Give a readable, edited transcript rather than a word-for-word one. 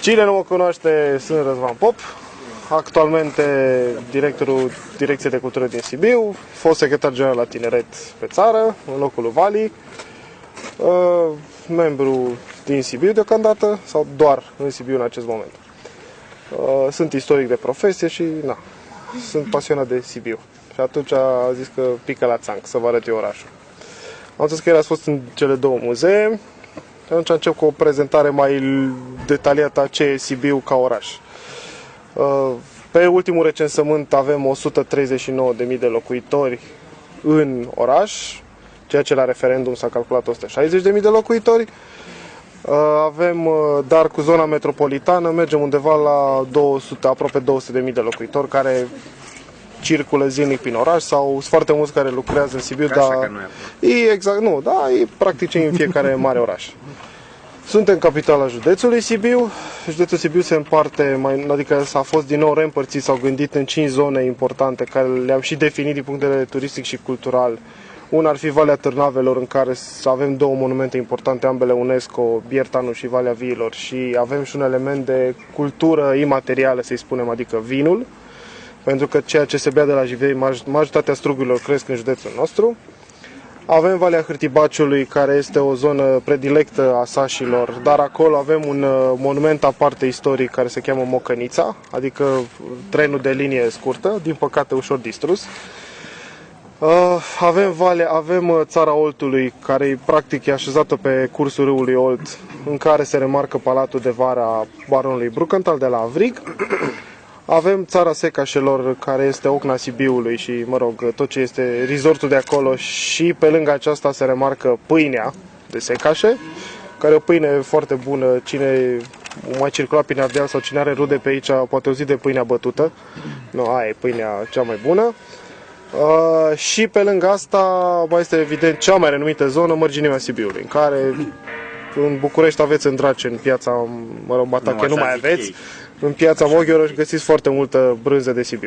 Cine nu mă cunoaște, sunt Răzvan Pop, actualmente directorul Direcției de Cultură din Sibiu, fost secretar general la Tineret pe țară, în locul lui Vali, membru din Sibiu deocamdată, sau doar în Sibiu în acest moment. Sunt istoric de profesie și sunt pasionat de Sibiu. Și atunci a zis că pică la țanc, să vă arăt eu orașul. Am zis că el a fost în cele două muzee. Și atunci încep cu o prezentare mai detaliată a ce e Sibiu ca oraș. Pe ultimul recensământ avem 139.000 de locuitori în oraș, ceea ce la referendum s-a calculat 160.000 de locuitori. Avem, dar cu zona metropolitană, mergem undeva la 200, aproape 200.000 de locuitori care circulă zilnic prin oraș sau sunt foarte mulți care lucrează în Sibiu, dar e practic în fiecare mare oraș. Suntem capitala județului Sibiu. Județul Sibiu se împarte, adică s-a fost din nou reîmpărțit, s-au gândit în 5 zone importante care le-am și definit din punct de vedere turistic și cultural. Una ar fi Valea Târnavelor, în care avem două monumente importante, ambele UNESCO, Biertanul și Valea Viilor, și avem și un element de cultură imaterială, să-i spunem, adică vinul, pentru că ceea ce se bea de la Jivei, majoritatea strugurilor cresc în județul nostru. Avem Valea Hârtibaciului, care este o zonă predilectă a sașilor, dar acolo avem un monument aparte istoric care se cheamă Mocănița, adică trenul de linie scurtă, din păcate ușor distrus. Avem Țara Oltului, care practic e așezată pe cursul râului Olt, în care se remarcă Palatul de Vară a baronului Brucantal de la Avrig. Avem Țara Secașelor, care este ocna Sibiului și, tot ce este resortul de acolo, și pe lângă aceasta se remarcă pâinea de Secașe, care e o pâine foarte bună. Cine mai circula prin Ardeal sau cine are rude pe aici poate auzi de pâinea bătută. Aia e pâinea cea mai bună. Și pe lângă asta mai este evident cea mai renumită zonă, Mărginimea Sibiului, în care în București aveți în Drace, în piața, Batache nu mai aveți, în piața Moghioroș găsiți foarte multă brânză de Sibiu.